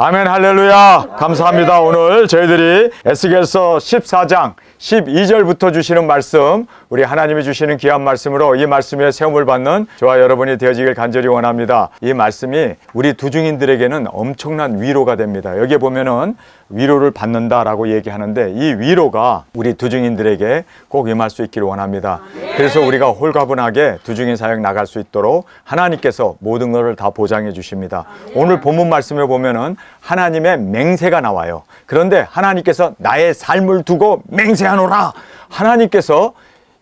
아멘, 할렐루야. 감사합니다. 오늘 저희들이 에스겔서 14장 12절부터 주시는 말씀, 우리 하나님이 주시는 귀한 말씀으로 이 말씀에 세움을 받는 저와 여러분이 되어지길 간절히 원합니다. 이 말씀이 우리 두중인들에게는 엄청난 위로가 됩니다. 여기에 보면은 위로를 받는다라고 얘기하는데, 이 위로가 우리 두중인들에게 꼭 임할 수 있기를 원합니다. 그래서 우리가 홀가분하게 두중인 사역 나갈 수 있도록 하나님께서 모든 것을 다 보장해 주십니다. 오늘 본문 말씀에 보면은 하나님의 맹세가 나와요. 그런데 하나님께서 나의 삶을 두고 맹세하노라. 하나님께서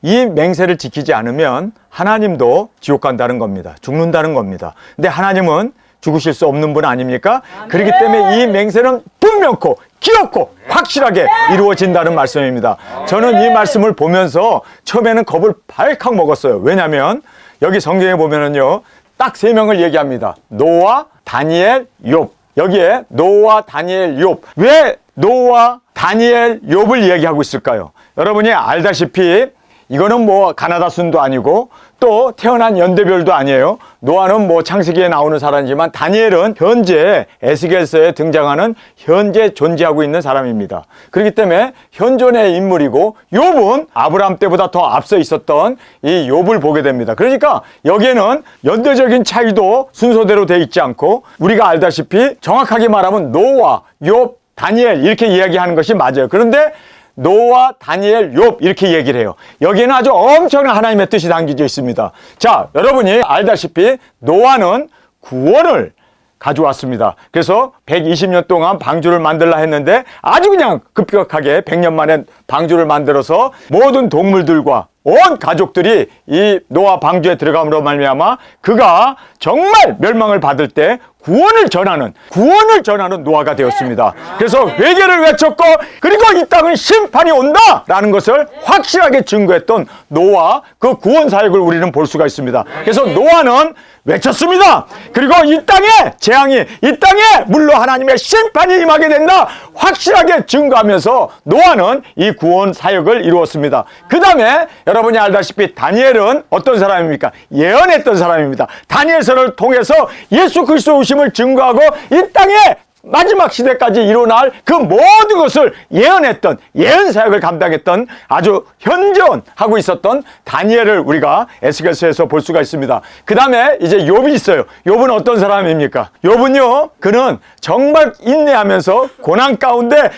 이 맹세를 지키지 않으면 하나님도 지옥 간다는 겁니다. 죽는다는 겁니다. 근데 하나님은 죽으실 수 없는 분 아닙니까? 그렇기 때문에 이 맹세는 분명코 기었고 확실하게 이루어진다는 말씀입니다. 저는 이 말씀을 보면서 처음에는 겁을 발칵 먹었어요. 왜냐하면 여기 성경에 보면은요, 딱 3명을 얘기합니다. 노아, 다니엘, 욥. 여기에 노아, 다니엘, 욥. 왜 노아, 다니엘, 욥을 얘기하고 있을까요? 여러분이 알다시피 이거는 뭐 가나다 순도 아니고 또 태어난 연대별도 아니에요. 노아는 뭐 창세기에 나오는 사람이지만 다니엘은 현재 에스겔서에 등장하는 현재 존재하고 있는 사람입니다. 그렇기 때문에 현존의 인물이고, 욥은 아브라함 때보다 더 앞서 있었던 이 욥을 보게 됩니다. 그러니까 여기에는 연대적인 차이도 순서대로 돼 있지 않고, 우리가 알다시피 정확하게 말하면 노아, 욥, 다니엘 이렇게 이야기하는 것이 맞아요. 그런데 노아, 다니엘, 욥 이렇게 얘기를 해요. 여기에는 아주 엄청난 하나님의 뜻이 담겨져 있습니다. 자, 여러분이 알다시피 노아는 구원을 가져왔습니다. 그래서 120년 동안 방주를 만들라 했는데 아주 그냥 급격하게 100년 만에 방주를 만들어서 모든 동물들과 온 가족들이 이 노아 방주에 들어감으로 말미암아 그가 정말 멸망을 받을 때 구원을 전하는 노아가 되었습니다. 그래서 회개를 외쳤고, 그리고 이 땅은 심판이 온다라는 것을 확실하게 증거했던 노아, 그 구원 사역을 우리는 볼 수가 있습니다. 그래서 노아는 외쳤습니다. 그리고 이 땅에 재앙이, 이 땅에 물로 하나님의 심판이 임하게 된다 확실하게 증거하면서 노아는 이 구원 사역을 이루었습니다. 그 다음에 여러분이 알다시피 다니엘은 어떤 사람입니까? 예언했던 사람입니다. 다니엘서를 통해서 예수 그리스도 오심을 증거하고 이 땅에 마지막 시대까지 일어날 그 모든 것을 예언했던, 예언 사역을 감당했던, 아주 현존하고 있었던 다니엘을 우리가 에스겔서에서 볼 수가 있습니다. 그 다음에 이제 욥이 있어요. 욥은 어떤 사람입니까? 욥은요, 그는 정말 인내하면서 고난 가운데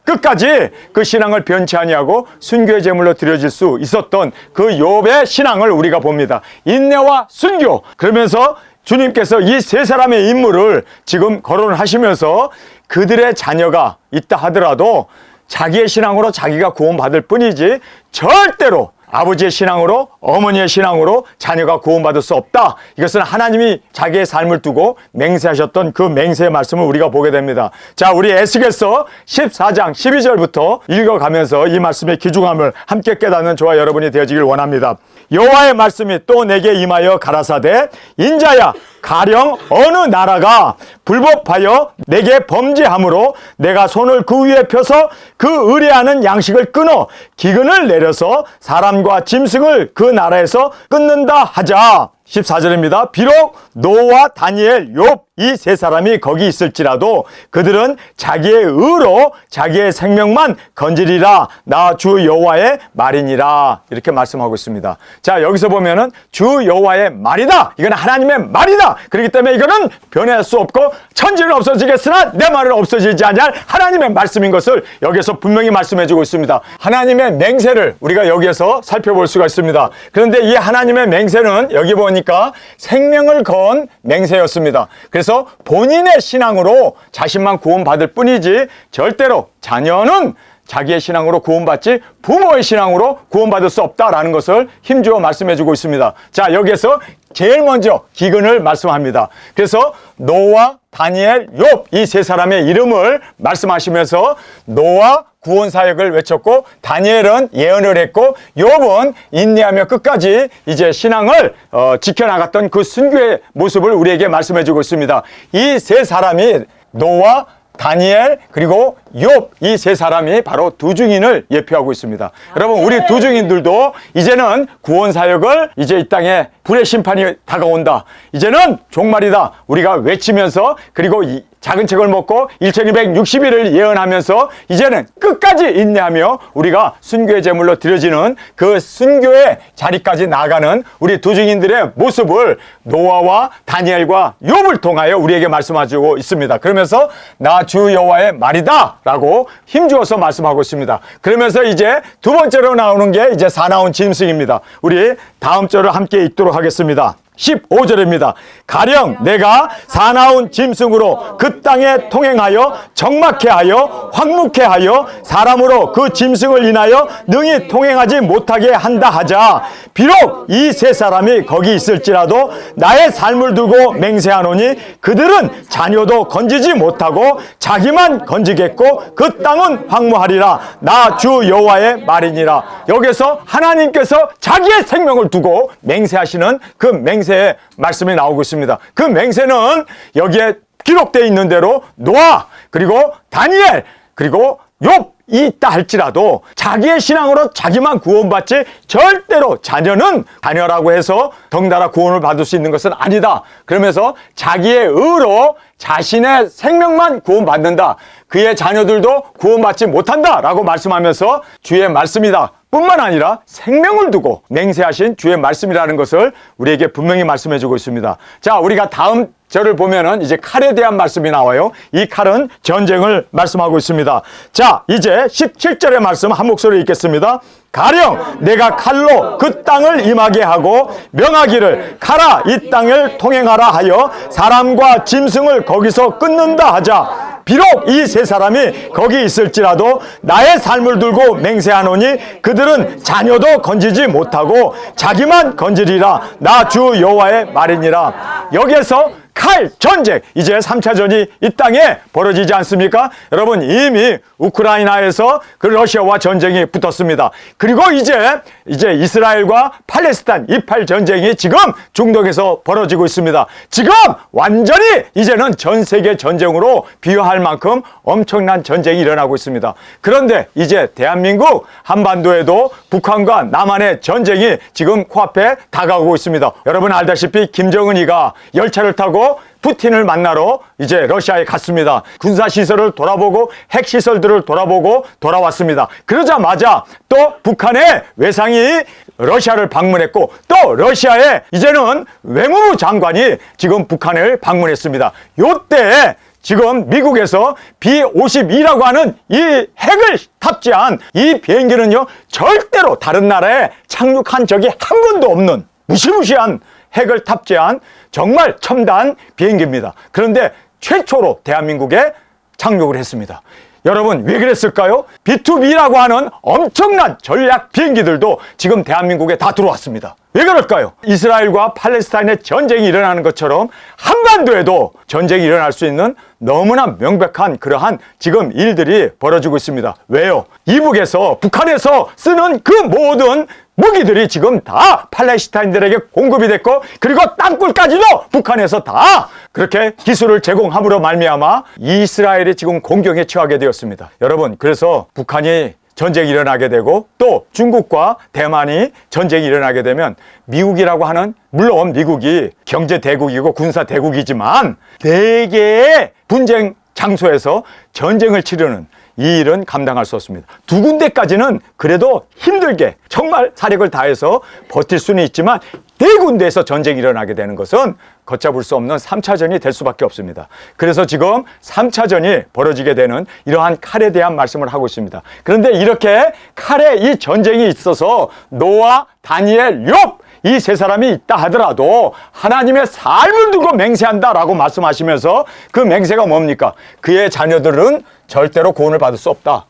끝까지 그 신앙을 변치 아니하고 순교의 제물로 드려질 수 있었던 그 욥의 신앙을 우리가 봅니다. 인내와 순교. 그러면서 주님께서 이 3사람의 인물을 지금 거론을 하시면서 그들의 자녀가 있다 하더라도 자기의 신앙으로 자기가 구원받을 뿐이지 절대로 아버지의 신앙으로, 어머니의 신앙으로 자녀가 구원받을 수 없다. 이것은 하나님이 자기의 삶을 두고 맹세하셨던 그 맹세의 말씀을 우리가 보게 됩니다. 자, 우리 에스겔서 14장 12절부터 읽어가면서 이 말씀의 귀중함을 함께 깨닫는 저와 여러분이 되어지길 원합니다. 여호와의 말씀이 또 내게 임하여 가라사대, 인자야, 가령 어느 나라가 불법하여 내게 범죄함으로 내가 손을 그 위에 펴서 그 의뢰하는 양식을 끊어 기근을 내려서 사람과 짐승을 그 나라에서 끊는다 하자. 14절입니다. 비록 노아, 다니엘, 욥 이 3사람이 거기 있을지라도 그들은 자기의 의로 자기의 생명만 건지리라. 나 주 여호와의 말이니라. 이렇게 말씀하고 있습니다. 자, 여기서 보면은 주 여호와의 말이다. 이건 하나님의 말이다. 그렇기 때문에 이거는 변할 수 없고 천지는 없어지겠으나 내 말은 없어지지 않을 하나님의 말씀인 것을 여기서 분명히 말씀해주고 있습니다. 하나님의 맹세를 우리가 여기에서 살펴볼 수가 있습니다. 그런데 이 하나님의 맹세는 여기 보니까 생명을 건 맹세였습니다. 그래서 본인의 신앙으로 자신만 구원받을 뿐이지 절대로 자녀는 자기의 신앙으로 구원받지 부모의 신앙으로 구원받을 수 없다라는 것을 힘주어 말씀해주고 있습니다. 자, 여기에서 제일 먼저 기근을 말씀합니다. 그래서 노아, 다니엘, 욥 이 3사람의 이름을 말씀하시면서 노아 구원 사역을 외쳤고, 다니엘은 예언을 했고, 욥은 인내하며 끝까지 이제 신앙을 지켜나갔던 그 순교의 모습을 우리에게 말씀해주고 있습니다. 이 3사람이 노아, 다니엘 그리고 욥 이 3사람이 바로 두중인을 예표하고 있습니다. 여러분, 우리 두중인들도 이제는 구원 사역을, 이제 이 땅에 불의 심판이 다가온다, 이제는 종말이다 우리가 외치면서, 그리고 작은 책을 먹고 1260일을 예언하면서 이제는 끝까지 인내하며 우리가 순교의 제물로 드려지는 그 순교의 자리까지 나아가는 우리 두 증인들의 모습을 노아와 다니엘과 욥을 통하여 우리에게 말씀하시고 있습니다. 그러면서 나 주 여호와의 말이다 라고 힘주어서 말씀하고 있습니다. 그러면서 이제 두 번째로 나오는 게 이제 사나운 짐승입니다. 우리 다음 절을 함께 읽도록 하겠습니다. 15절입니다. 가령 내가 사나운 짐승으로 그 땅에 통행하여 적막해 하여 황묵해 하여 사람으로 그 짐승을 인하여 능히 통행하지 못하게 한다 하자. 비록 이 세 사람이 거기 있을지라도 나의 삶을 두고 맹세하노니 그들은 자녀도 건지지 못하고 자기만 건지겠고 그 땅은 황무하리라. 나 주 여호와의 말이니라. 여기서 하나님께서 자기의 생명을 두고 맹세하시는 그 맹세의 말씀이 나오고 있습니다. 그 맹세는 여기에 기록되어 있는 대로 노아 그리고 다니엘 그리고 욥이 있다 할지라도 자기의 신앙으로 자기만 구원받지 절대로 자녀라고 해서 덩달아 구원을 받을 수 있는 것은 아니다. 그러면서 자기의 의로 자신의 생명만 구원받는다. 그의 자녀들도 구원받지 못한다 라고 말씀하면서 주의 말씀이다 뿐만 아니라 생명을 두고 맹세하신 주의 말씀이라는 것을 우리에게 분명히 말씀해 주고 있습니다. 자, 우리가 다음 절을 보면은 이제 칼에 대한 말씀이 나와요. 이 칼은 전쟁을 말씀하고 있습니다. 자, 이제 17절의 말씀 한 목소리 읽겠습니다. 가령 내가 칼로 그 땅을 임하게 하고 명하기를 가라 이 땅을 통행하라 하여 사람과 짐승을 거기서 끊는다 하자. 비록 이 세 사람이 거기 있을지라도 나의 삶을 들고 맹세하노니 그들은 자녀도 건지지 못하고 자기만 건지리라. 나 주 여호와의 말이니라. 여기에서 칼 전쟁, 이제 3차전이 이 땅에 벌어지지 않습니까? 여러분, 이미 우크라이나에서 그 러시아와 전쟁이 붙었습니다. 그리고 이제 이스라엘과 팔레스타인 이팔 전쟁이 지금 중동에서 벌어지고 있습니다. 지금 완전히 이제는 전 세계 전쟁으로 비유할 만큼 엄청난 전쟁이 일어나고 있습니다. 그런데 이제 대한민국 한반도에도 북한과 남한의 전쟁이 지금 코앞에 다가오고 있습니다. 여러분 알다시피 김정은이가 열차를 타고 푸틴을 만나러 이제 러시아에 갔습니다. 군사시설을 돌아보고 핵시설들을 돌아보고 돌아왔습니다. 그러자마자 또 북한의 외상이 러시아를 방문했고 또 러시아의 이제는 외무부 장관이 지금 북한을 방문했습니다. 요때 지금 미국에서 B-52라고 하는 이 핵을 탑재한 이 비행기는요 절대로 다른 나라에 착륙한 적이 한 번도 없는 무시무시한 핵을 탑재한 정말 첨단 비행기입니다. 그런데 최초로 대한민국에 착륙을 했습니다. 여러분 왜 그랬을까요? B2B라고 하는 엄청난 전략 비행기들도 지금 대한민국에 다 들어왔습니다. 왜 그럴까요? 이스라엘과 팔레스타인의 전쟁이 일어나는 것처럼 한반도에도 전쟁이 일어날 수 있는 너무나 명백한 그러한 지금 일들이 벌어지고 있습니다. 왜요? 이북에서 북한에서 쓰는 그 모든 무기들이 지금 다 팔레스타인들에게 공급이 됐고 그리고 땅굴까지도 북한에서 다 그렇게 기술을 제공함으로 말미암아 이스라엘이 지금 공격에 처하게 되었습니다. 여러분 그래서 북한이 전쟁이 일어나게 되고 또 중국과 대만이 전쟁이 일어나게 되면 미국이라고 하는 물론 미국이 경제 대국이고 군사 대국이지만 네 개의 분쟁 장소에서 전쟁을 치르는 이 일은 감당할 수 없습니다. 두 군데까지는 그래도 힘들게 정말 사력을 다해서 버틸 수는 있지만 네 군데에서 전쟁이 일어나게 되는 것은 걷잡을 수 없는 3차전이 될 수밖에 없습니다. 그래서 지금 3차전이 벌어지게 되는 이러한 칼에 대한 말씀을 하고 있습니다. 그런데 이렇게 칼의 이 전쟁이 있어서 노아, 다니엘, 욥 이 세 사람이 있다 하더라도 하나님의 삶을 두고 맹세한다라고 말씀하시면서 그 맹세가 뭡니까? 그의 자녀들은 절대로 구원을 받을 수 없다.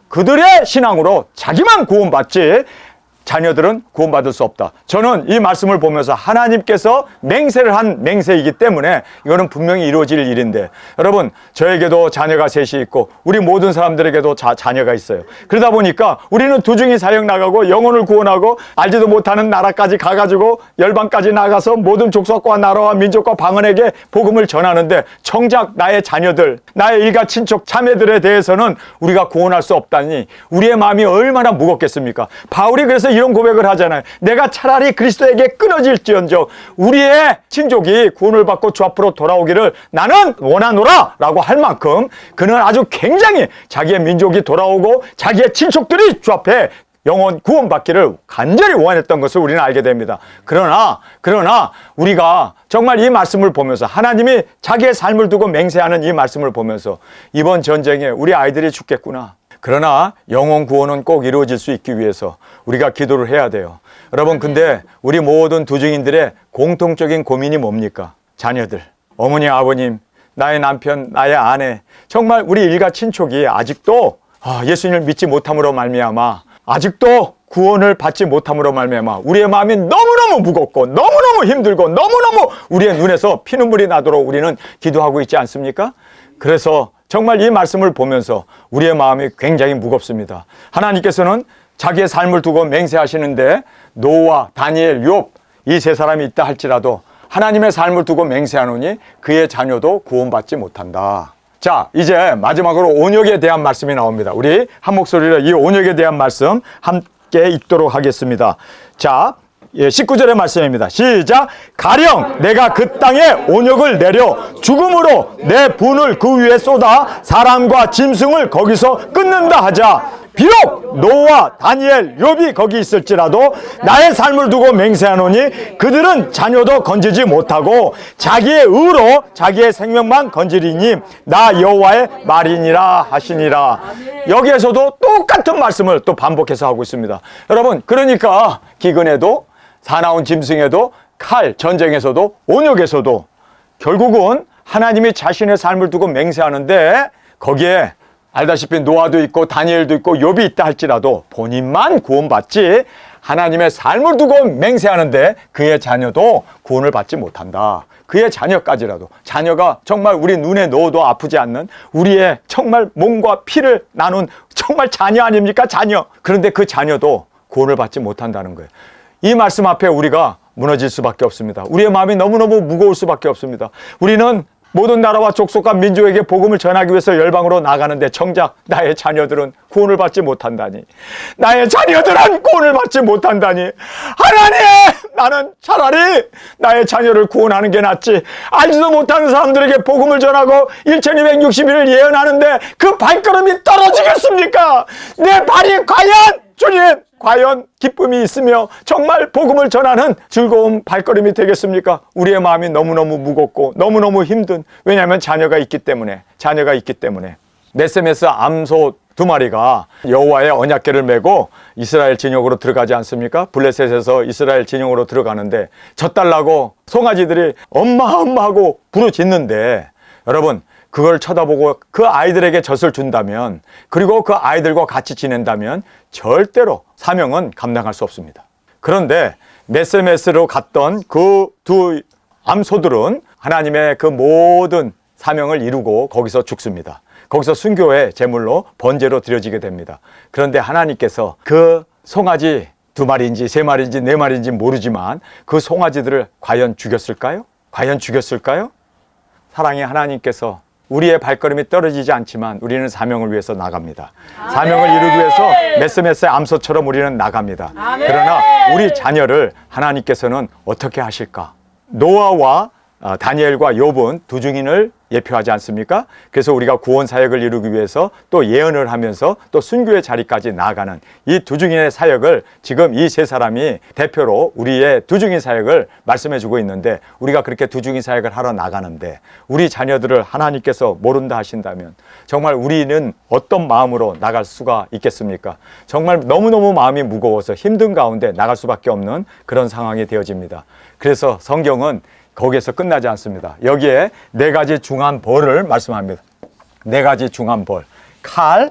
그들의 신앙으로 자기만 구원받지 자녀들은 구원받을 수 없다. 저는 이 말씀을 보면서 하나님께서 맹세를 한 맹세이기 때문에 이거는 분명히 이루어질 일인데 여러분 저에게도 자녀가 셋이 있고 우리 모든 사람들에게도 자녀가 있어요. 그러다 보니까 우리는 두중이 사역 나가고 영혼을 구원하고 알지도 못하는 나라까지 가가지고 열방까지 나가서 모든 족속과 나라와 민족과 방언에게 복음을 전하는데 정작 나의 자녀들 나의 일가 친척 자매들에 대해서는 우리가 구원할 수 없다니 우리의 마음이 얼마나 무겁겠습니까? 바울이 그래서 이런 고백을 하잖아요. 내가 차라리 그리스도에게 끊어질지언정 우리의 친족이 구원을 받고 주 앞으로 돌아오기를 나는 원하노라 라고 할 만큼 그는 아주 굉장히 자기의 민족이 돌아오고 자기의 친척들이 주 앞에 영혼 구원받기를 간절히 원했던 것을 우리는 알게 됩니다. 그러나 우리가 정말 이 말씀을 보면서 하나님이 자기의 삶을 두고 맹세하는 이 말씀을 보면서 이번 전쟁에 우리 아이들이 죽겠구나. 그러나 영혼 구원은 꼭 이루어질 수 있기 위해서 우리가 기도를 해야 돼요. 여러분, 근데 우리 모든 두증인들의 공통적인 고민이 뭡니까? 자녀들, 어머니, 아버님, 나의 남편, 나의 아내, 정말 우리 일가 친족이 아직도 예수님을 믿지 못함으로 말미암아 아직도 구원을 받지 못함으로 말미암아 우리의 마음이 너무너무 무겁고 너무너무 힘들고 너무너무 우리의 눈에서 피눈물이 나도록 우리는 기도하고 있지 않습니까? 그래서 정말 이 말씀을 보면서 우리의 마음이 굉장히 무겁습니다. 하나님께서는 자기의 삶을 두고 맹세하시는데 노아, 다니엘, 욥 이 세 사람이 있다 할지라도 하나님의 삶을 두고 맹세하노니 그의 자녀도 구원받지 못한다. 자, 이제 마지막으로 온역에 대한 말씀이 나옵니다. 우리 한 목소리로 이 온역에 대한 말씀 함께 읽도록 하겠습니다. 자, 19절의 말씀입니다. 시작. 가령 내가 그 땅에 온역을 내려 죽음으로 내 분을 그 위에 쏟아 사람과 짐승을 거기서 끊는다 하자. 비록 노아, 다니엘, 욥이 거기 있을지라도 나의 삶을 두고 맹세하노니 그들은 자녀도 건지지 못하고 자기의 의로 자기의 생명만 건지리니 나 여호와의 말이니라 하시니라. 여기에서도 똑같은 말씀을 또 반복해서 하고 있습니다. 여러분, 그러니까 기근에도 사나운 짐승에도 칼, 전쟁에서도 온역에서도 결국은 하나님이 자신의 삶을 두고 맹세하는데 거기에 알다시피 노아도 있고 다니엘도 있고 욥이 있다 할지라도 본인만 구원받지 하나님의 삶을 두고 맹세하는데 그의 자녀도 구원을 받지 못한다. 그의 자녀까지라도, 자녀가 정말 우리 눈에 넣어도 아프지 않는 우리의 정말 몸과 피를 나눈 정말 자녀 아닙니까? 자녀. 그런데 그 자녀도 구원을 받지 못한다는 거예요. 이 말씀 앞에 우리가 무너질 수밖에 없습니다. 우리의 마음이 너무너무 무거울 수밖에 없습니다. 우리는 모든 나라와 족속과 민족에게 복음을 전하기 위해서 열방으로 나가는데 정작 나의 자녀들은 구원을 받지 못한다니, 나의 자녀들은 구원을 받지 못한다니, 하나님, 나는 차라리 나의 자녀를 구원하는 게 낫지 알지도 못하는 사람들에게 복음을 전하고 1260일을 예언하는데 그 발걸음이 떨어지겠습니까? 내 발이 과연, 주님, 과연 기쁨이 있으며 정말 복음을 전하는 즐거운 발걸음이 되겠습니까? 우리의 마음이 너무너무 무겁고 너무너무 힘든, 왜냐하면 자녀가 있기 때문에. 메세메스 암소 2마리가 여호와의 언약궤를 메고 이스라엘 진영으로 들어가지 않습니까? 블레셋에서 이스라엘 진영으로 들어가는데 젖달라고 송아지들이 엄마 하고 부르짖는데, 여러분, 그걸 쳐다보고 그 아이들에게 젖을 준다면, 그리고 그 아이들과 같이 지낸다면 절대로 사명은 감당할 수 없습니다. 그런데 메세메스로 갔던 그 두 암소들은 하나님의 그 모든 사명을 이루고 거기서 죽습니다. 거기서 순교의 제물로 번제로 드려지게 됩니다. 그런데 하나님께서 그 송아지 2마리인지 3마리인지 4마리인지 모르지만 그 송아지들을 과연 죽였을까요? 사랑의 하나님께서 우리의 발걸음이 떨어지지 않지만 우리는 사명을 위해서 나갑니다. 사명을 이루기 위해서 메세메스의 암소처럼 우리는 나갑니다. 그러나 우리 자녀를 하나님께서는 어떻게 하실까? 노아와 다니엘과 욥은 두 증인을 예표하지 않습니까? 그래서 우리가 구원 사역을 이루기 위해서 또 예언을 하면서 또 순교의 자리까지 나아가는 이 두 증인의 사역을 지금 이 세 사람이 대표로 우리의 두 증인 사역을 말씀해 주고 있는데, 우리가 그렇게 두 증인 사역을 하러 나가는데 우리 자녀들을 하나님께서 모른다 하신다면 정말 우리는 어떤 마음으로 나갈 수가 있겠습니까? 정말 너무너무 마음이 무거워서 힘든 가운데 나갈 수밖에 없는 그런 상황이 되어집니다. 그래서 성경은 거기에서 끝나지 않습니다. 여기에 4가지 중한 벌을 말씀합니다. 4가지 중한 벌. 칼,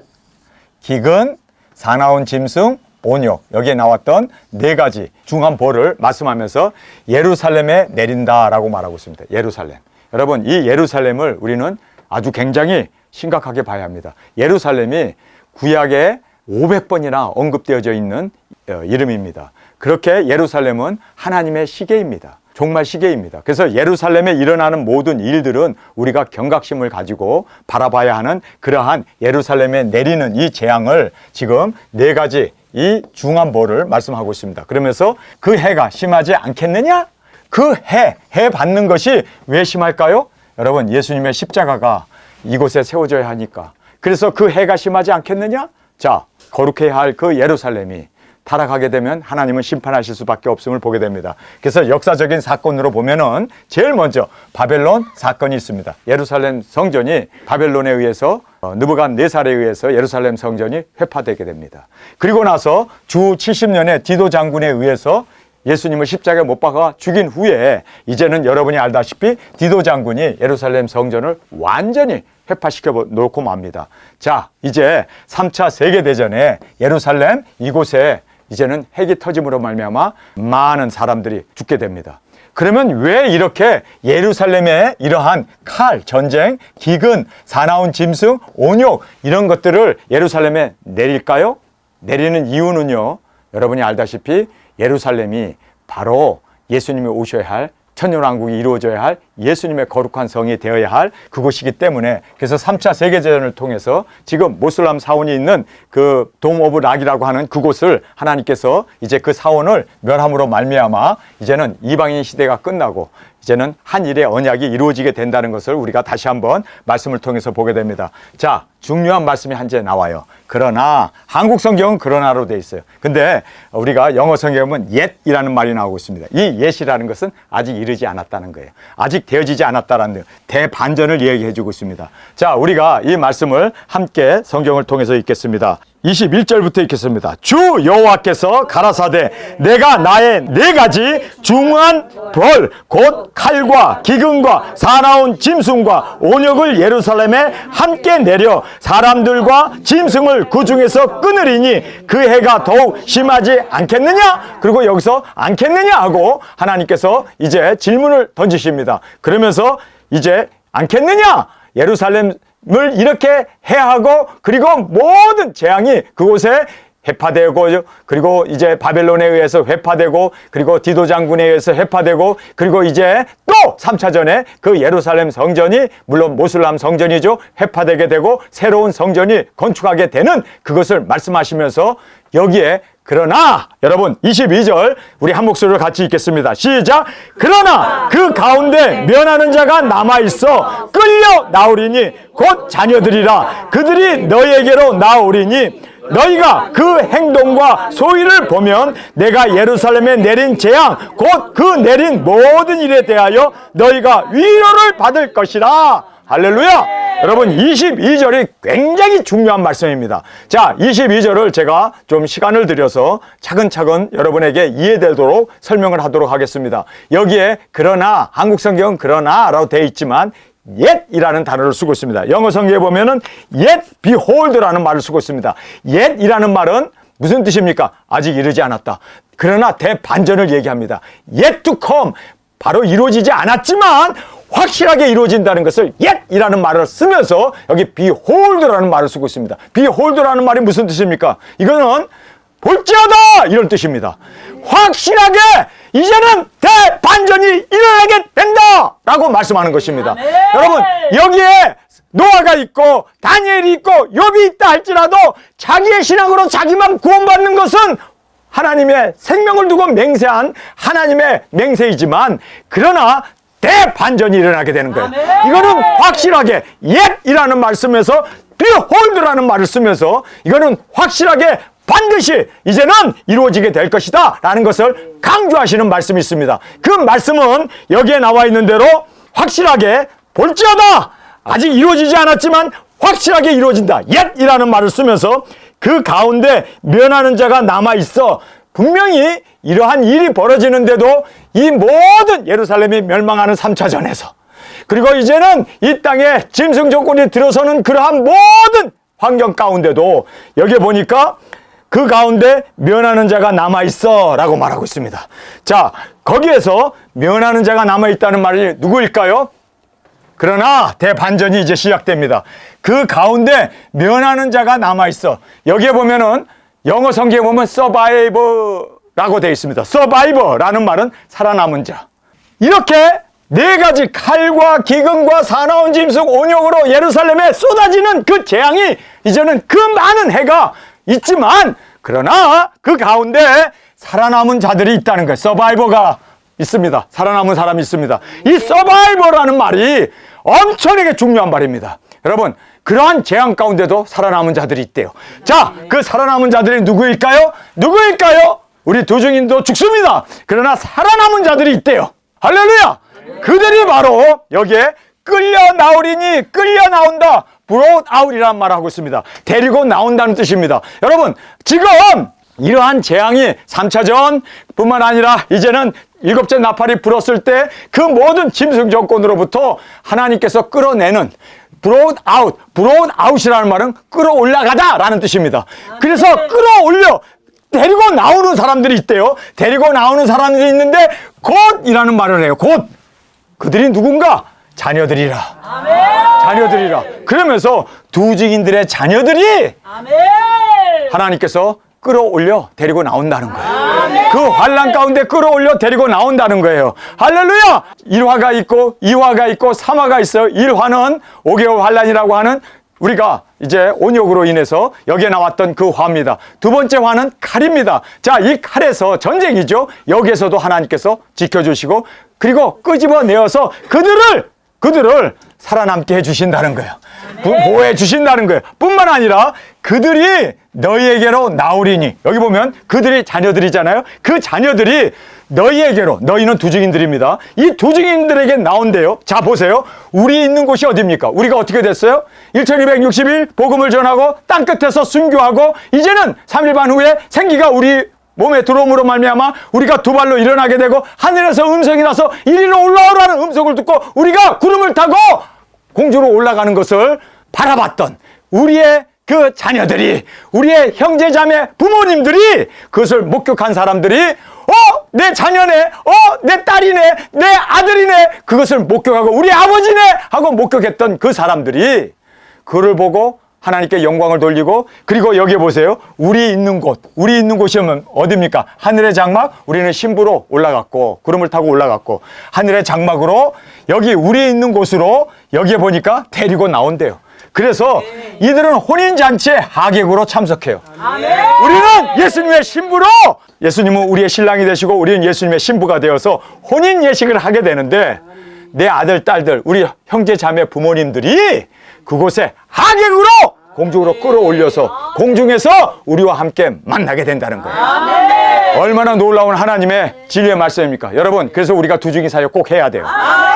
기근, 사나운 짐승, 온역. 여기에 나왔던 4가지 중한 벌을 말씀하면서 예루살렘에 내린다라고 말하고 있습니다. 예루살렘. 여러분, 이 예루살렘을 우리는 아주 굉장히 심각하게 봐야 합니다. 예루살렘이 구약에 500번이나 언급되어져 있는 이름입니다. 그렇게 예루살렘은 하나님의 시계입니다. 종말 시계입니다. 그래서 예루살렘에 일어나는 모든 일들은 우리가 경각심을 가지고 바라봐야 하는 그러한 예루살렘에 내리는 이 재앙을 지금 네 가지 이 중한보를 말씀하고 있습니다. 그러면서 그 해가 심하지 않겠느냐? 그 해 받는 것이 왜 심할까요? 여러분, 예수님의 십자가가 이곳에 세워져야 하니까. 그래서 그 해가 심하지 않겠느냐? 자, 거룩해야 할 그 예루살렘이 타락하게 되면 하나님은 심판하실 수밖에 없음을 보게 됩니다. 그래서 역사적인 사건으로 보면은 제일 먼저 바벨론 사건이 있습니다. 예루살렘 성전이 바벨론에 의해서 느부갓네살에 의해서 예루살렘 성전이 회파되게 됩니다. 그리고 나서 주 70년에 디도 장군에 의해서 예수님을 십자가에 못 박아 죽인 후에 이제는 여러분이 알다시피 디도 장군이 예루살렘 성전을 완전히 회파시켜 놓고 맙니다. 자, 이제 3차 세계대전에 예루살렘 이곳에 이제는 핵이 터짐으로 말미암아 많은 사람들이 죽게 됩니다. 그러면 왜 이렇게 예루살렘에 이러한 칼, 전쟁, 기근, 사나운 짐승, 온욕 이런 것들을 예루살렘에 내릴까요? 내리는 이유는요, 여러분이 알다시피 예루살렘이 바로 예수님이 오셔야 할 천년왕국이 이루어져야 할 예수님의 거룩한 성이 되어야 할 그곳이기 때문에, 그래서 3차 세계대전을 통해서 지금 모슬람 사원이 있는 그 돔 오브 락이라고 하는 그곳을 하나님께서 이제 그 사원을 멸함으로 말미암아 이제는 이방인 시대가 끝나고 이제는 한일의 언약이 이루어지게 된다는 것을 우리가 다시 한번 말씀을 통해서 보게 됩니다. 자, 중요한 말씀이 한 제 나와요. 그러나, 한국 성경은 그러나로 되어 있어요. 근데 우리가 영어 성경에 보면 yet이라는 말이 나오고 있습니다. 이 yet이라는 것은 아직 이르지 않았다는 거예요. 아직 되어지지 않았다는 대반전을 얘기해 주고 있습니다. 자, 우리가 이 말씀을 함께 성경을 통해서 읽겠습니다. 21절부터 읽겠습니다. 주 여호와께서 가라사대 내가 나의 네 가지 중한 벌 곧 칼과 기근과 사나운 짐승과 온역을 예루살렘에 함께 내려 사람들과 짐승을 그 중에서 끊으리니 그 해가 더욱 심하지 않겠느냐? 그리고 여기서 않겠느냐 하고 하나님께서 이제 질문을 던지십니다. 그러면서 이제 않겠느냐? 예루살렘 을 이렇게 해하고 그리고 모든 재앙이 그곳에 회파되고 그리고 이제 바벨론에 의해서 회파되고 그리고 디도 장군에 의해서 회파되고 그리고 이제 또 3차전에 그 예루살렘 성전이 물론 모슬람 성전이죠. 회파되게 되고 새로운 성전이 건축하게 되는 그것을 말씀하시면서 여기에 그러나 여러분 22절 우리 한 목소리로 같이 읽겠습니다. 시작. 그러나 그 가운데 면하는 자가 남아있어 끌려 나오리니 곧 자녀들이라 그들이 너희에게로 나오리니 너희가 그 행동과 소위를 보면 내가 예루살렘에 내린 재앙 곧 그 내린 모든 일에 대하여 너희가 위로를 받을 것이라. 할렐루야. 여러분 22절이 굉장히 중요한 말씀입니다. 자, 22절을 제가 좀 시간을 들여서 차근차근 여러분에게 이해되도록 설명을 하도록 하겠습니다. 여기에 그러나 한국 성경은 그러나라고 되어 있지만 yet이라는 단어를 쓰고 있습니다. 영어 성경에 보면은 yet behold라는 말을 쓰고 있습니다. yet이라는 말은 무슨 뜻입니까? 아직 이르지 않았다. 그러나 대반전을 얘기합니다. yet to come, 바로 이루어지지 않았지만 확실하게 이루어진다는 것을 yet이라는 말을 쓰면서 여기 behold라는 말을 쓰고 있습니다. behold라는 말이 무슨 뜻입니까? 이거는 볼지어다 이런 뜻입니다. 확실하게 이제는 대반전이 일어나게 된다 라고 말씀하는 것입니다. 여러분 여기에 노아가 있고 다니엘이 있고 욥이 있다 할지라도 자기의 신앙으로 자기만 구원받는 것은 하나님의 생명을 두고 맹세한 하나님의 맹세이지만 그러나 대반전이 일어나게 되는 거예요. 이거는 확실하게 yet이라는 말을 쓰면서 behold라는 말을 쓰면서 이거는 확실하게 반드시 이제는 이루어지게 될 것이다 라는 것을 강조하시는 말씀이 있습니다. 그 말씀은 여기에 나와 있는 대로 확실하게 볼지어다 아직 이루어지지 않았지만 확실하게 이루어진다 yet이라는 말을 쓰면서 그 가운데 면하는 자가 남아있어. 분명히 이러한 일이 벌어지는데도 이 모든 예루살렘이 멸망하는 3차전에서 그리고 이제는 이 땅에 짐승 조건이 들어서는 그러한 모든 환경 가운데도 여기에 보니까 그 가운데 면하는 자가 남아있어 라고 말하고 있습니다. 자, 거기에서 면하는 자가 남아있다는 말이 누구일까요? 그러나 대반전이 이제 시작됩니다. 그 가운데 면하는 자가 남아있어. 여기에 보면은 영어 성경에 보면 survivor라고 되어 있습니다. survivor라는 말은 살아남은 자. 이렇게 네 가지 칼과 기근과 사나운 짐승 온역으로 예루살렘에 쏟아지는 그 재앙이 이제는 그 많은 해가 있지만 그러나 그 가운데 살아남은 자들이 있다는 거예요. 서바이버가 있습니다. 살아남은 사람이 있습니다. 이 서바이버라는 말이 엄청나게 중요한 말입니다. 여러분, 그러한 재앙 가운데도 살아남은 자들이 있대요. 자, 그 살아남은 자들이 누구일까요? 누구일까요? 우리 두 증인도 죽습니다. 그러나 살아남은 자들이 있대요. 할렐루야! 그들이 바로 여기에 끌려 나오리니 끌려 나온다. brought out이라는 말을 하고 있습니다. 데리고 나온다는 뜻입니다. 여러분, 지금 이러한 재앙이 3차전 뿐만 아니라 이제는 7째 나팔이 불었을 때 그 모든 짐승 정권으로부터 하나님께서 끌어내는 brought out이라는 말은 끌어올라가다 라는 뜻입니다. 그래서 끌어올려 데리고 나오는 사람들이 있대요. 데리고 나오는 사람들이 있는데 곧이라는 말을 해요. 곧. 그들이 누군가? 자녀들이라. 아멘. 자녀들이라. 그러면서 두 증인들의 자녀들이 아멘. 하나님께서 끌어올려 데리고 나온다는 거예요. 아멘. 그 환난 가운데 끌어올려 데리고 나온다는 거예요. 할렐루야! 1화가 있고 2화가 있고 3화가 있어요. 1화는 5개월 환난이라고 하는 우리가 이제 온역으로 인해서 여기에 나왔던 그 화입니다. 두 번째 화는 칼입니다. 자, 이 칼에서 전쟁이죠. 여기에서도 하나님께서 지켜주시고 그리고 끄집어내어서 그들을 살아남게 해주신다는 거예요. 보호해 주신다는 거예요. 뿐만 아니라 그들이 너희에게로 나오리니, 여기 보면 그들이 자녀들이잖아요. 그 자녀들이 너희에게로, 너희는 두 증인들입니다. 이 두 증인들에게 나온대요. 자, 보세요. 우리 있는 곳이 어디입니까? 우리가 어떻게 됐어요? 1260일 복음을 전하고 땅끝에서 순교하고 이제는 3일 반 후에 생기가 우리 몸에 들어옴으로 말미암아 우리가 두 발로 일어나게 되고 하늘에서 음성이 나서 이리로 올라오라는 음성을 듣고 우리가 구름을 타고 공주로 올라가는 것을 바라봤던 우리의 그 자녀들이, 우리의 형제자매 부모님들이, 그것을 목격한 사람들이 내 자녀네, 내 딸이네, 내 아들이네, 그것을 목격하고 우리 아버지네 하고 목격했던 그 사람들이 그를 보고 하나님께 영광을 돌리고, 그리고 여기 보세요. 우리 있는 곳이면 어디입니까? 하늘의 장막, 우리는 신부로 올라갔고 구름을 타고 올라갔고 하늘의 장막으로 여기 우리 있는 곳으로 여기에 보니까 데리고 나온대요. 그래서 이들은 혼인잔치에 하객으로 참석해요. 우리는 예수님의 신부로, 예수님은 우리의 신랑이 되시고 우리는 예수님의 신부가 되어서 혼인 예식을 하게 되는데 내 아들, 딸들, 우리 형제 자매 부모님들이 그곳에 하객으로 공중으로 끌어올려서 공중에서 우리와 함께 만나게 된다는 거예요. 얼마나 놀라운 하나님의 진리의 말씀입니까? 여러분, 그래서 우리가 두 증인 사역 꼭 해야 돼요.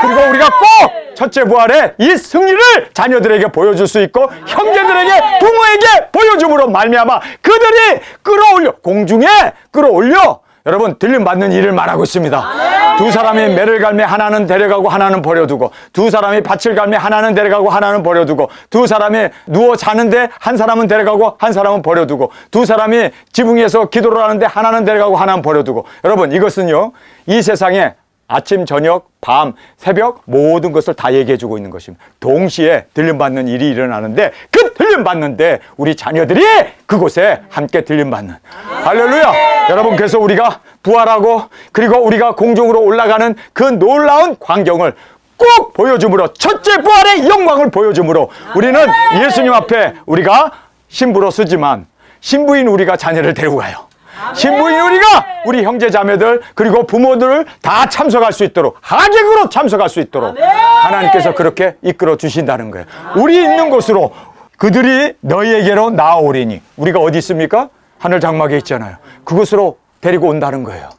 그리고 우리가 꼭 첫째 부활에 이 승리를 자녀들에게 보여줄 수 있고 형제들에게, 부모에게 보여줌으로 말미암아 그들이 끌어올려, 공중에 끌어올려, 여러분, 들림받는 일을 말하고 있습니다. 두 사람이 매를 갈매 하나는 데려가고 하나는 버려두고, 두 사람이 밭을 갈매 하나는 데려가고 하나는 버려두고, 두 사람이 누워 자는데 한 사람은 데려가고 한 사람은 버려두고, 두 사람이 지붕에서 기도를 하는데 하나는 데려가고 하나는 버려두고. 여러분, 이것은요, 이 세상에 아침, 저녁, 밤, 새벽 모든 것을 다 얘기해 주고 있는 것입니다. 동시에 들림받는 일이 일어나는데 그 들림받는데 우리 자녀들이 그곳에 함께 들림받는. 할렐루야. 여러분, 그래서 우리가 부활하고 그리고 우리가 공중으로 올라가는 그 놀라운 광경을 꼭 보여줌으로, 첫째 부활의 영광을 보여줌으로 우리는 예수님 앞에 우리가 신부로 쓰지만 신부인 우리가 자녀를 데리고 가요. 신부인 우리가 우리 형제 자매들 그리고 부모들을 다 참석할 수 있도록, 하객으로 참석할 수 있도록 하나님께서 그렇게 이끌어 주신다는 거예요. 우리 있는 곳으로 그들이 너희에게로 나오리니, 우리가 어디 있습니까? 하늘 장막에 있잖아요. 그곳으로 데리고 온다는 거예요.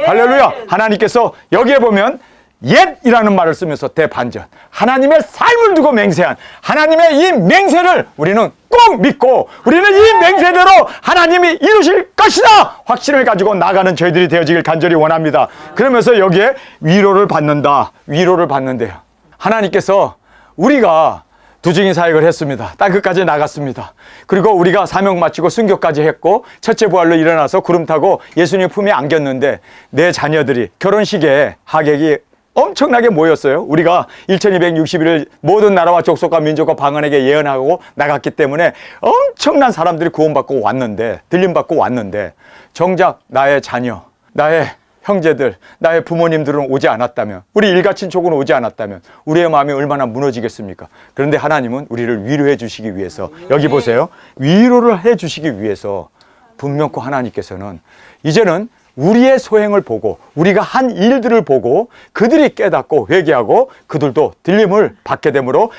할렐루야. 하나님께서 여기에 보면 옛이라는 말을 쓰면서 대반전, 하나님의 삶을 두고 맹세한 하나님의 이 맹세를 우리는 꼭 믿고 우리는 이 맹세대로 하나님이 이루실 것이다 확신을 가지고 나가는 저희들이 되어지길 간절히 원합니다. 그러면서 여기에 위로를 받는다, 위로를 받는데요, 하나님께서 우리가 두 증인 사역을 했습니다. 땅끝까지 나갔습니다. 그리고 우리가 사명 마치고 순교까지 했고 첫째 부활로 일어나서 구름 타고 예수님 품에 안겼는데 내 자녀들이 결혼식에 하객이 엄청나게 모였어요. 우리가 1260일을 모든 나라와 족속과 민족과 방언에게 예언하고 나갔기 때문에 엄청난 사람들이 구원받고 왔는데, 들림받고 왔는데 정작 나의 자녀, 나의 형제들, 나의 부모님들은 오지 않았다면, 우리 일가친족은 오지 않았다면 우리의 마음이 얼마나 무너지겠습니까? 그런데 하나님은 우리를 위로해 주시기 위해서, 여기 보세요, 위로를 해 주시기 위해서 분명코 하나님께서는 이제는 우리의 소행을 보고 우리가 한 일들을 보고 그들이 깨닫고 회개하고 그들도 들림을 받게 되므로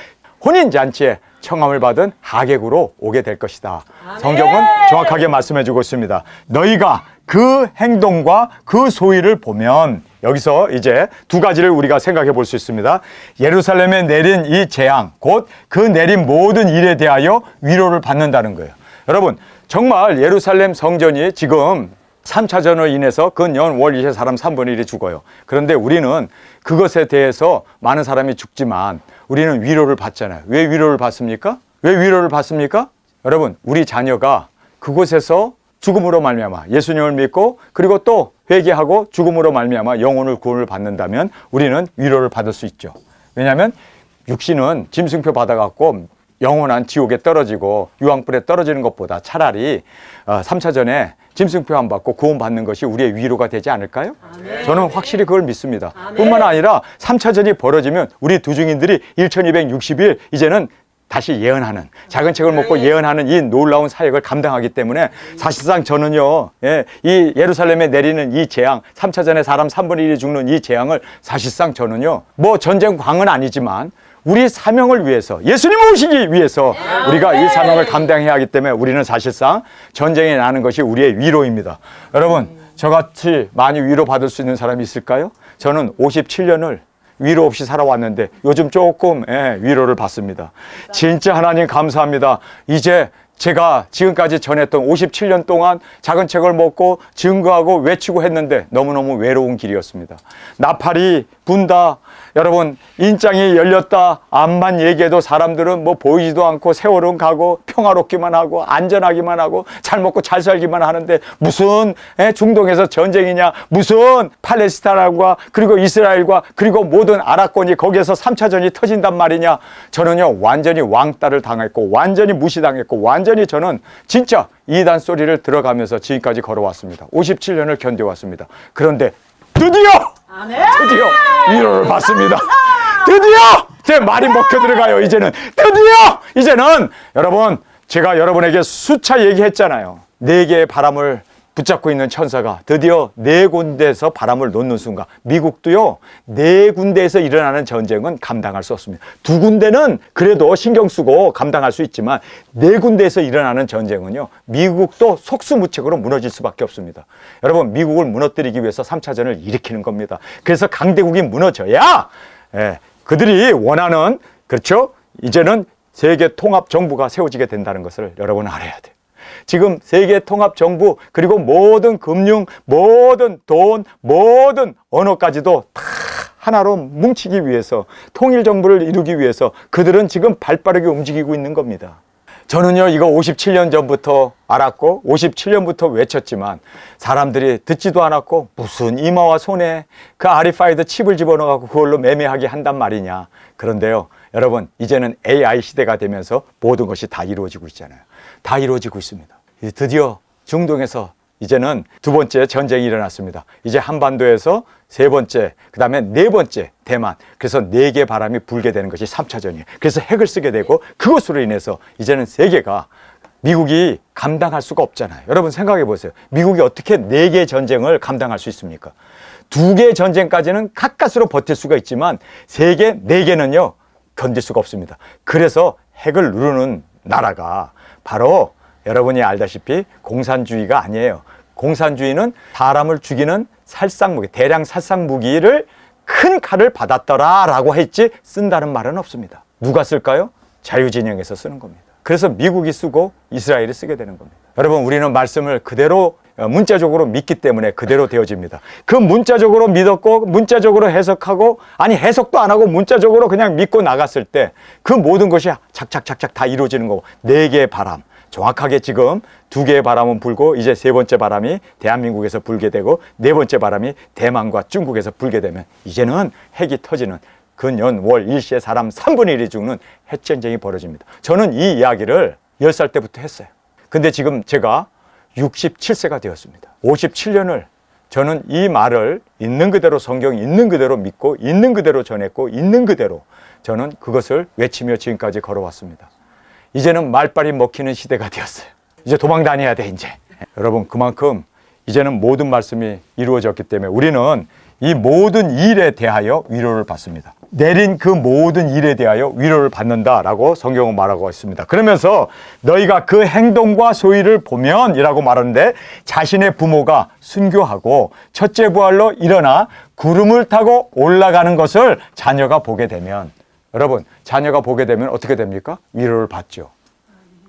혼인잔치에 청함을 받은 하객으로 오게 될 것이다. 성경은 정확하게 말씀해 주고 있습니다. 너희가 그 행동과 그 소위를 보면, 여기서 이제 두 가지를 우리가 생각해 볼 수 있습니다. 예루살렘에 내린 이 재앙, 곧 그 내린 모든 일에 대하여 위로를 받는다는 거예요. 여러분, 정말 예루살렘 성전이 지금 3차전으로 인해서 근연 월 2세 사람 3분의 1이 죽어요. 그런데 우리는 그것에 대해서 많은 사람이 죽지만 우리는 위로를 받잖아요. 왜 위로를 받습니까? 왜 위로를 받습니까? 여러분, 우리 자녀가 그곳에서 죽음으로 말미암아 예수님을 믿고 그리고 또 회개하고 죽음으로 말미암아 영혼을 구원을 받는다면 우리는 위로를 받을 수 있죠. 왜냐하면 육신은 짐승표 받아갖고 영원한 지옥에 떨어지고 유황불에 떨어지는 것보다 차라리 3차전에 짐승표 안 받고 구원받는 것이 우리의 위로가 되지 않을까요? 아멘. 저는 확실히 그걸 믿습니다. 아멘. 뿐만 아니라 3차전이 벌어지면 우리 두중인들이 1260일 이제는 다시 예언하는, 작은 책을 먹고 예언하는 이 놀라운 사역을 감당하기 때문에 사실상 저는요, 이 예루살렘에 내리는 이 재앙, 3차전에 사람 3분의 1이 죽는 이 재앙을 사실상 저는요, 뭐 전쟁광은 아니지만 우리 사명을 위해서, 예수님 오시기 위해서 우리가 이 사명을 감당해야 하기 때문에 우리는 사실상 전쟁에 나는 것이 우리의 위로입니다. 여러분, 저같이 많이 위로받을 수 있는 사람이 있을까요? 저는 57년을 위로 없이 살아왔는데 요즘 조금 위로를 받습니다. 진짜 하나님 감사합니다. 이제 제가 지금까지 전했던 57년 동안 작은 책을 먹고 증거하고 외치고 했는데 너무너무 외로운 길이었습니다. 나팔이 분다, 여러분 인장이 열렸다, 암만 얘기해도 사람들은 뭐 보이지도 않고 세월은 가고 평화롭기만 하고 안전하기만 하고 잘 먹고 잘 살기만 하는데 무슨 중동에서 전쟁이냐, 무슨 팔레스타인과 그리고 이스라엘과 그리고 모든 아랍권이 거기에서 3차전이 터진단 말이냐. 저는요 완전히 왕따를 당했고 완전히 무시당했고 완전히 저는 진짜 이단 소리를 들어가면서 지금까지 걸어왔습니다. 57년을 견뎌왔습니다. 그런데 드디어 위로를 받습니다. 드디어 제 말이 먹혀 들어가요. 이제는 드디어 이제는 여러분, 제가 여러분에게 수차 얘기했잖아요. 4개의 바람을 붙잡고 있는 천사가 드디어 4군데에서 바람을 놓는 순간, 미국도요 4군데에서 일어나는 전쟁은 감당할 수 없습니다. 2군데는 그래도 신경 쓰고 감당할 수 있지만 4군데에서 일어나는 전쟁은요 미국도 속수무책으로 무너질 수밖에 없습니다. 여러분, 미국을 무너뜨리기 위해서 3차전을 일으키는 겁니다. 그래서 강대국이 무너져야 그들이 원하는, 그렇죠, 이제는 세계 통합 정부가 세워지게 된다는 것을 여러분은 알아야 돼요. 지금 세계 통합 정부, 그리고 모든 금융, 모든 돈, 모든 언어까지도 다 하나로 뭉치기 위해서, 통일 정부를 이루기 위해서 그들은 지금 발빠르게 움직이고 있는 겁니다. 저는요 이거 57년 전부터 알았고 57년부터 외쳤지만 사람들이 듣지도 않았고, 무슨 이마와 손에 그 RFID 칩을 집어넣어갖고 그걸로 매매하게 한단 말이냐. 그런데요 여러분, 이제는 AI 시대가 되면서 모든 것이 다 이루어지고 있잖아요. 다 이루어지고 있습니다. 드디어 중동에서 이제는 2번째 전쟁이 일어났습니다. 이제 한반도에서 3번째, 그 다음에 4번째 대만, 그래서 4개 바람이 불게 되는 것이 3차전이에요. 그래서 핵을 쓰게 되고 그것으로 인해서 이제는 세계가, 미국이 감당할 수가 없잖아요. 여러분 생각해 보세요. 미국이 어떻게 4개의 전쟁을 감당할 수 있습니까? 2개의 전쟁까지는 가까스로 버틸 수가 있지만 3개, 4개는요 견딜 수가 없습니다. 그래서 핵을 누르는 나라가 바로 여러분이 알다시피 공산주의가 아니에요. 공산주의는 사람을 죽이는 살상무기, 대량 살상무기를 큰 칼을 받았더라 라고 했지 쓴다는 말은 없습니다. 누가 쓸까요? 자유진영에서 쓰는 겁니다. 그래서 미국이 쓰고 이스라엘이 쓰게 되는 겁니다. 여러분, 우리는 말씀을 그대로 문자적으로 믿기 때문에 그대로 되어집니다. 그 문자적으로 믿었고 문자적으로 해석하고, 아니 해석도 안 하고 문자적으로 그냥 믿고 나갔을 때 그 모든 것이 착착착착 다 이루어지는 거고, 4개의 바람, 정확하게 지금 2개의 바람은 불고 이제 3번째 바람이 대한민국에서 불게 되고 4번째 바람이 대만과 중국에서 불게 되면 이제는 핵이 터지는, 근연 월 일시에 사람 3분의 1이 죽는 핵전쟁이 벌어집니다. 저는 이 이야기를 10살 때부터 했어요. 근데 지금 제가 67세가 되었습니다. 57년을 저는 이 말을 있는 그대로 성경 있는 그대로 믿고 있는 그대로 전했고 있는 그대로 저는 그것을 외치며 지금까지 걸어왔습니다. 이제는 말빨이 먹히는 시대가 되었어요. 이제 도망 다녀야 돼 이제. 여러분 그만큼 이제는 모든 말씀이 이루어졌기 때문에 우리는 이 모든 일에 대하여 위로를 받습니다. 내린 그 모든 일에 대하여 위로를 받는다라고 성경은 말하고 있습니다. 그러면서 너희가 그 행동과 소위를 보면 이라고 말하는데 자신의 부모가 순교하고 첫째 부활로 일어나 구름을 타고 올라가는 것을 자녀가 보게 되면 여러분 자녀가 보게 되면 어떻게 됩니까? 위로를 받죠.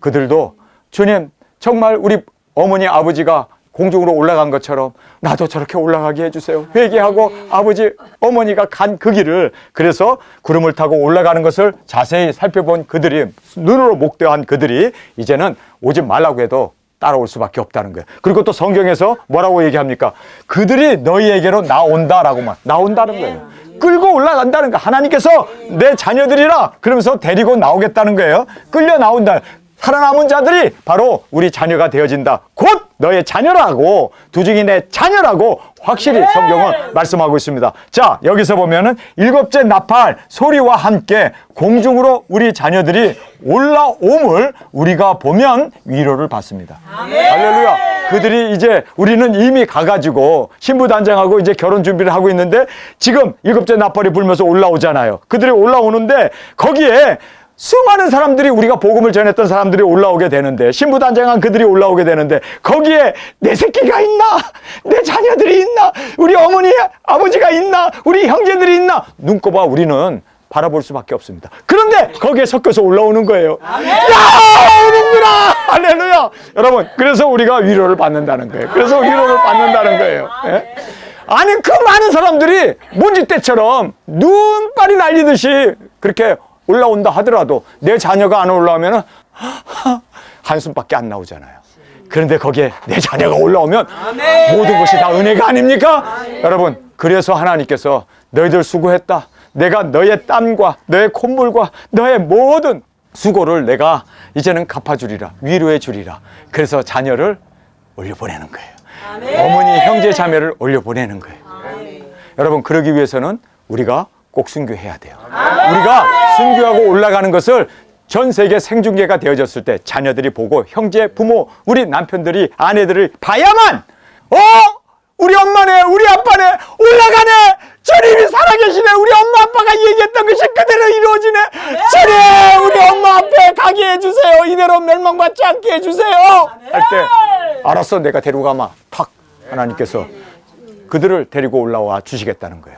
그들도 주님 정말 우리 어머니 아버지가 공중으로 올라간 것처럼 나도 저렇게 올라가게 해주세요. 회개하고 아버지 어머니가 간 그 길을 그래서 구름을 타고 올라가는 것을 자세히 살펴본 그들이 눈으로 목도한 그들이 이제는 오지 말라고 해도 따라올 수밖에 없다는 거예요. 그리고 또 성경에서 뭐라고 얘기합니까? 그들이 너희에게로 나온다라고만 나온다는 거예요. 끌고 올라간다는 거. 하나님께서 내 자녀들이라 그러면서 데리고 나오겠다는 거예요. 끌려 나온다. 살아남은 자들이 바로 우리 자녀가 되어진다. 곧 너의 자녀라고 두중이 내 자녀라고 확실히 성경은 말씀하고 있습니다. 자 여기서 보면은 일곱째 나팔 소리와 함께 공중으로 우리 자녀들이 올라옴을 우리가 보면 위로를 받습니다. 할렐루야. 그들이 이제 우리는 이미 가가지고 신부단장하고 이제 결혼 준비를 하고 있는데 지금 일곱째 나팔이 불면서 올라오잖아요. 그들이 올라오는데 거기에 수많은 사람들이 우리가 복음을 전했던 사람들이 올라오게 되는데 신부단장한 그들이 올라오게 되는데 거기에 내 새끼가 있나? 내 자녀들이 있나? 우리 어머니 아버지가 있나? 우리 형제들이 있나? 눈꼽아 우리는 바라볼 수밖에 없습니다. 그런데 거기에 섞여서 올라오는 거예요. 야 오는구나. 할렐루야. 여러분 그래서 우리가 위로를 받는다는 거예요. 그래서 위로를 받는다는 거예요. 예? 아니 그 많은 사람들이 먼지 때처럼 눈발이 날리듯이 그렇게 올라온다 하더라도 내 자녀가 안 올라오면 한숨밖에 안 나오잖아요. 그런데 거기에 내 자녀가 올라오면 모든 것이 다 은혜가 아닙니까? 여러분 그래서 하나님께서 너희들 수고했다. 내가 너의 땀과 너의 콧물과 너의 모든 수고를 내가 이제는 갚아주리라. 위로해 주리라. 그래서 자녀를 올려보내는 거예요. 어머니 형제 자매를 올려보내는 거예요. 여러분 그러기 위해서는 우리가 꼭 순교해야 돼요. 우리가 순교하고 올라가는 것을 전 세계 생중계가 되어졌을 때 자녀들이 보고 형제, 부모, 우리 남편들이 아내들을 봐야만 우리 엄마네 우리 아빠네 올라가네 주님이 살아계시네 우리 엄마 아빠가 얘기했던 것이 그대로 이루어지네 주님 우리 엄마 앞에 가게 해주세요 이대로 멸망받지 않게 해주세요 할 때 알았어 내가 데리고 가마 탁 하나님께서 그들을 데리고 올라와 주시겠다는 거예요.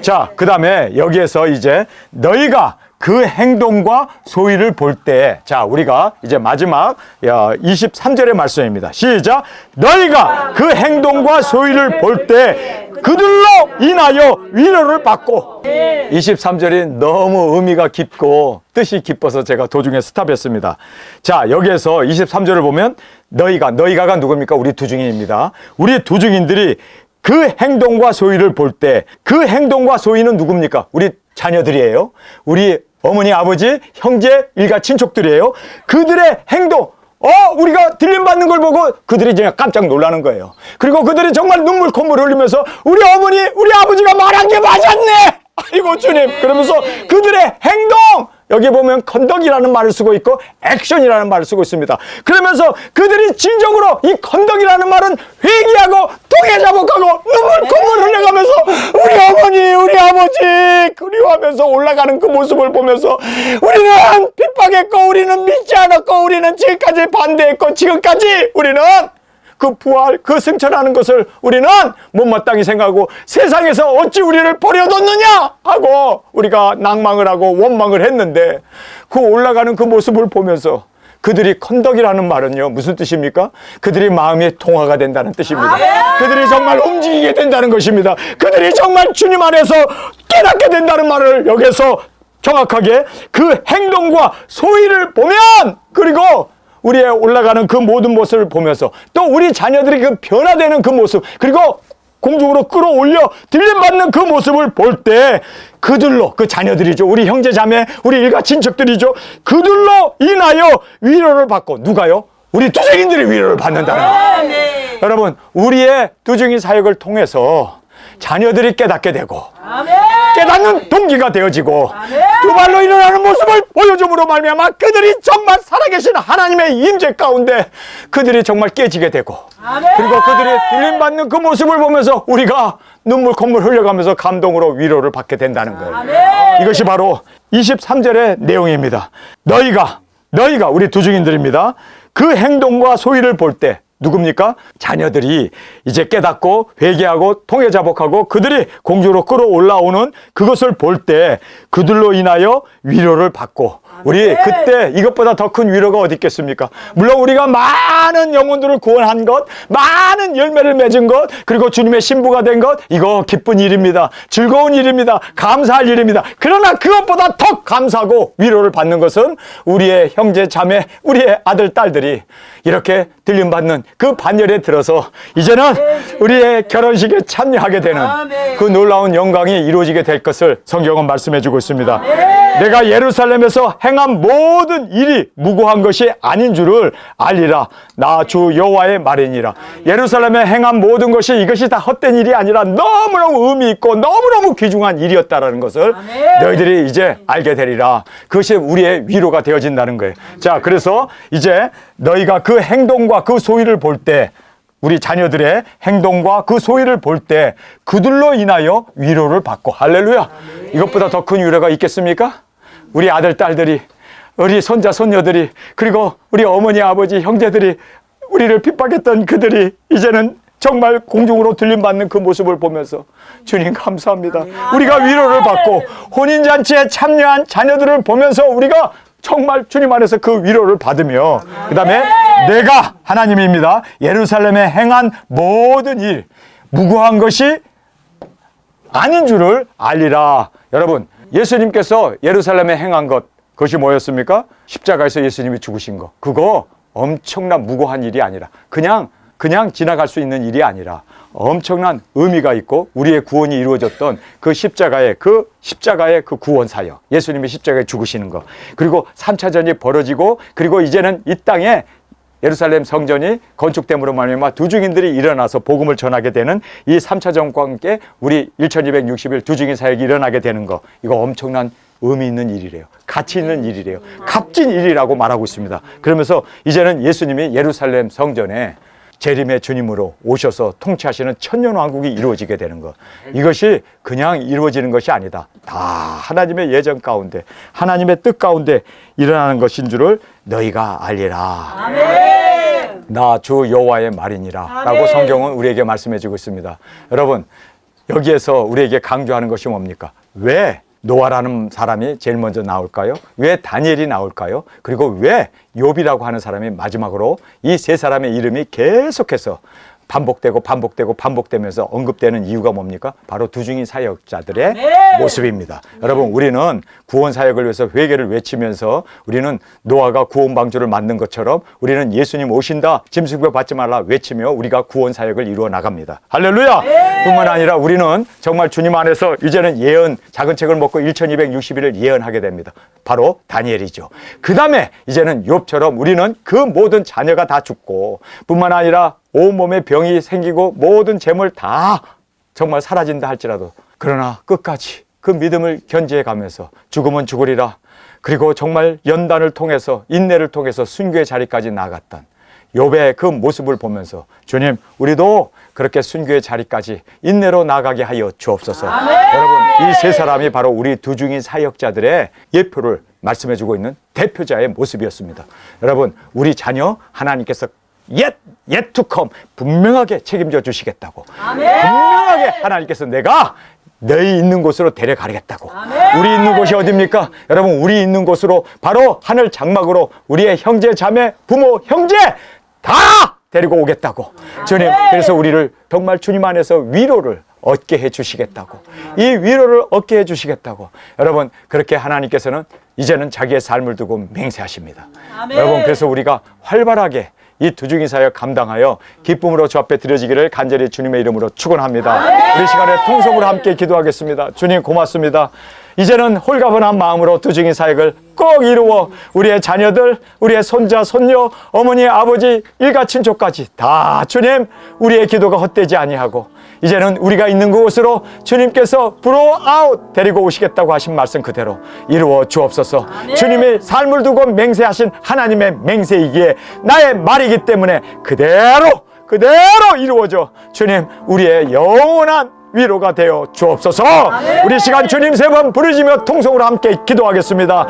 자, 그 다음에 여기에서 이제 너희가 그 행동과 소위를 볼 때, 자, 우리가 이제 마지막 23절의 말씀입니다. 시작! 너희가 그 행동과 소위를 볼 때 그들로 인하여 위로를 받고 23절이 너무 의미가 깊고 뜻이 깊어서 제가 도중에 스탑했습니다. 자, 여기에서 23절을 보면 너희가가 누굽니까? 우리 두중인입니다. 우리 두중인들이 그 행동과 소위를 볼 때 그 행동과 소위는 누굽니까? 우리 자녀들이에요. 우리 어머니, 아버지, 형제, 일가 친척들이에요. 그들의 행동, 우리가 들림받는 걸 보고 그들이 이제 깜짝 놀라는 거예요. 그리고 그들이 정말 눈물 콧물 흘리면서 우리 어머니, 우리 아버지가 말한 게 맞았네! 아이고 주님! 그러면서 그들의 행동! 여기 보면 건덕이라는 말을 쓰고 있고 액션이라는 말을 쓰고 있습니다. 그러면서 그들이 진정으로 이 건덕이라는 말은 회개하고 통에 자복하고 눈물 콧물 흘려가면서 우리 어머니 우리 아버지 그리워하면서 올라가는 그 모습을 보면서 우리는 핍박했고 우리는 믿지 않았고 우리는 지금까지 반대했고 지금까지 우리는 그 부활, 그 승천하는 것을 우리는 못마땅히 생각하고 세상에서 어찌 우리를 버려뒀느냐 하고 우리가 낭망을 하고 원망을 했는데 그 올라가는 그 모습을 보면서 그들이 컨덕이라는 말은요 무슨 뜻입니까? 그들이 마음의 통화가 된다는 뜻입니다. 그들이 정말 움직이게 된다는 것입니다. 그들이 정말 주님 안에서 깨닫게 된다는 말을 여기서 정확하게 그 행동과 소위를 보면 그리고 우리의 올라가는 그 모든 모습을 보면서 또 우리 자녀들이 그 변화되는 그 모습 그리고 공중으로 끌어올려 들림받는 그 모습을 볼 때 그들로 그 자녀들이죠. 우리 형제 자매 우리 일가 친척들이죠. 그들로 인하여 위로를 받고 누가요? 우리 두증인들이 위로를 받는다는 거예요. 여러분, 우리의 두증인 사역을 통해서 자녀들이 깨닫게 되고 깨닫는 동기가 되어지고 두 발로 일어나는 모습을 보여줌으로 말미암아 그들이 정말 살아계신 하나님의 임재 가운데 그들이 정말 깨지게 되고 그리고 그들이 들림받는 그 모습을 보면서 우리가 눈물 콧물 흘려가면서 감동으로 위로를 받게 된다는 거예요. 이것이 바로 23절의 내용입니다. 너희가 우리 두증인들입니다. 그 행동과 소위를 볼 때 누굽니까? 자녀들이 이제 깨닫고 회개하고 통회자복하고 그들이 공주로 끌어올라오는 그것을 볼 때 그들로 인하여 위로를 받고 우리 그때 이것보다 더 큰 위로가 어디 있겠습니까? 물론 우리가 많은 영혼들을 구원한 것, 많은 열매를 맺은 것, 그리고 주님의 신부가 된 것, 이거 기쁜 일입니다. 즐거운 일입니다. 감사할 일입니다. 그러나 그것보다 더 감사하고 위로를 받는 것은 우리의 형제 자매, 우리의 아들 딸들이 이렇게 들림받는 그 반열에 들어서 이제는 우리의 결혼식에 참여하게 되는 그 놀라운 영광이 이루어지게 될 것을 성경은 말씀해 주고 있습니다. 내가 예루살렘에서 행한 모든 일이 무고한 것이 아닌 줄을 알리라. 나 주 여호와의 말이니라. 예루살렘에 행한 모든 것이 이것이 다 헛된 일이 아니라 너무너무 의미 있고 너무너무 귀중한 일이었다라는 것을 너희들이 이제 알게 되리라. 그것이 우리의 위로가 되어진다는 거예요. 자, 그래서 이제 너희가 그 행동과 그 소위를 볼 때 우리 자녀들의 행동과 그 소위를 볼 때 그들로 인하여 위로를 받고 할렐루야. 이것보다 더 큰 위로가 있겠습니까? 우리 아들 딸들이 우리 손자 손녀들이 그리고 우리 어머니 아버지 형제들이 우리를 핍박했던 그들이 이제는 정말 공중으로 들림받는 그 모습을 보면서 주님 감사합니다. 우리가 위로를 받고 혼인잔치에 참여한 자녀들을 보면서 우리가 정말 주님 안에서 그 위로를 받으며 그 다음에 내가 하나님입니다. 예루살렘에 행한 모든 일 무고한 것이 아닌 줄을 알리라. 여러분, 예수님께서 예루살렘에 행한 것 그것이 뭐였습니까? 십자가에서 예수님이 죽으신 거. 그거 엄청난 무고한 일이 아니라 그냥 지나갈 수 있는 일이 아니라 엄청난 의미가 있고 우리의 구원이 이루어졌던 그 십자가의 그 구원 사역, 예수님이 십자가에 죽으시는 거, 그리고 3차전이 벌어지고 그리고 이제는 이 땅에 예루살렘 성전이 건축됨으로 말미암아 두증인들이 일어나서 복음을 전하게 되는 이 3차전과 함께 우리 1260일 두증인 사역이 일어나게 되는 거, 이거 엄청난 의미 있는 일이래요. 가치 있는 일이래요. 값진 일이라고 말하고 있습니다. 그러면서 이제는 예수님이 예루살렘 성전에 재림의 주님으로 오셔서 통치하시는 천년왕국이 이루어지게 되는 것, 이것이 그냥 이루어지는 것이 아니다. 다 하나님의 예정 가운데 하나님의 뜻 가운데 일어나는 것인 줄을 너희가 알리라. 아멘. 나 주 여호와의 말이니라 라고 성경은 우리에게 말씀해 주고 있습니다. 여러분, 여기에서 우리에게 강조하는 것이 뭡니까? 왜 노아라는 사람이 제일 먼저 나올까요? 왜 다니엘이 나올까요? 그리고 왜 욥이라고 하는 사람이 마지막으로 이 세 사람의 이름이 계속해서 반복되면서 언급되는 이유가 뭡니까? 바로 두증인 사역자들의 모습입니다. 여러분, 우리는 구원 사역을 위해서 회개를 외치면서 우리는 노아가 구원 방주를 만든 것처럼 우리는 예수님 오신다, 짐승배 받지 말라 외치며 우리가 구원 사역을 이루어 나갑니다. 할렐루야! 뿐만 아니라 우리는 정말 주님 안에서 이제는 예언, 작은 책을 먹고 1260일을 예언하게 됩니다. 바로 다니엘이죠. 그 다음에 이제는 욥처럼 우리는 그 모든 자녀가 다 죽고 뿐만 아니라 온몸에 병이 생기고 모든 재물 다 정말 사라진다 할지라도 그러나 끝까지 그 믿음을 견지해 가면서 죽으면 죽으리라. 그리고 정말 연단을 통해서 인내를 통해서 순교의 자리까지 나아갔던 욥의 그 모습을 보면서 주님, 우리도 그렇게 순교의 자리까지 인내로 나아가게 하여 주옵소서. 여러분, 이 세 사람이 바로 우리 두증인 사역자들의 예표를 말씀해 주고 있는 대표자의 모습이었습니다. 여러분, 우리 자녀 하나님께서 yet to come 분명하게 책임져 주시겠다고, 분명하게 하나님께서 내가 너희 있는 곳으로 데려가겠다고. 우리 있는 곳이 어디입니까? 여러분, 우리 있는 곳으로 바로 하늘 장막으로 우리의 형제 자매 부모 형제 다 데리고 오겠다고. 주님, 그래서 우리를 정말 주님 안에서 위로를 얻게 해 주시겠다고, 이 위로를 얻게 해 주시겠다고. 여러분, 그렇게 하나님께서는 이제는 자기의 삶을 두고 맹세하십니다. 여러분, 그래서 우리가 활발하게 이 두증인 사역 감당하여 기쁨으로 주 앞에 드려지기를 간절히 주님의 이름으로 축원합니다. 우리 시간에 통성으로 함께 기도하겠습니다. 주님 고맙습니다. 이제는 홀가분한 마음으로 두증인 사역을 꼭 꼭 이루어 우리의 자녀들, 우리의 손자, 손녀, 어머니, 아버지, 일가 친족까지 다 주님 우리의 기도가 헛되지 아니하고 이제는 우리가 있는 그곳으로 주님께서 브로아웃 데리고 오시겠다고 하신 말씀 그대로 이루어 주옵소서. 주님이 삶을 두고 맹세하신 하나님의 맹세이기에 나의 말이기 때문에 그대로 이루어져 주님 우리의 영원한 위로가 되어 주옵소서. 우리 시간 주님 세 번 부르짖며 통성으로 함께 기도하겠습니다.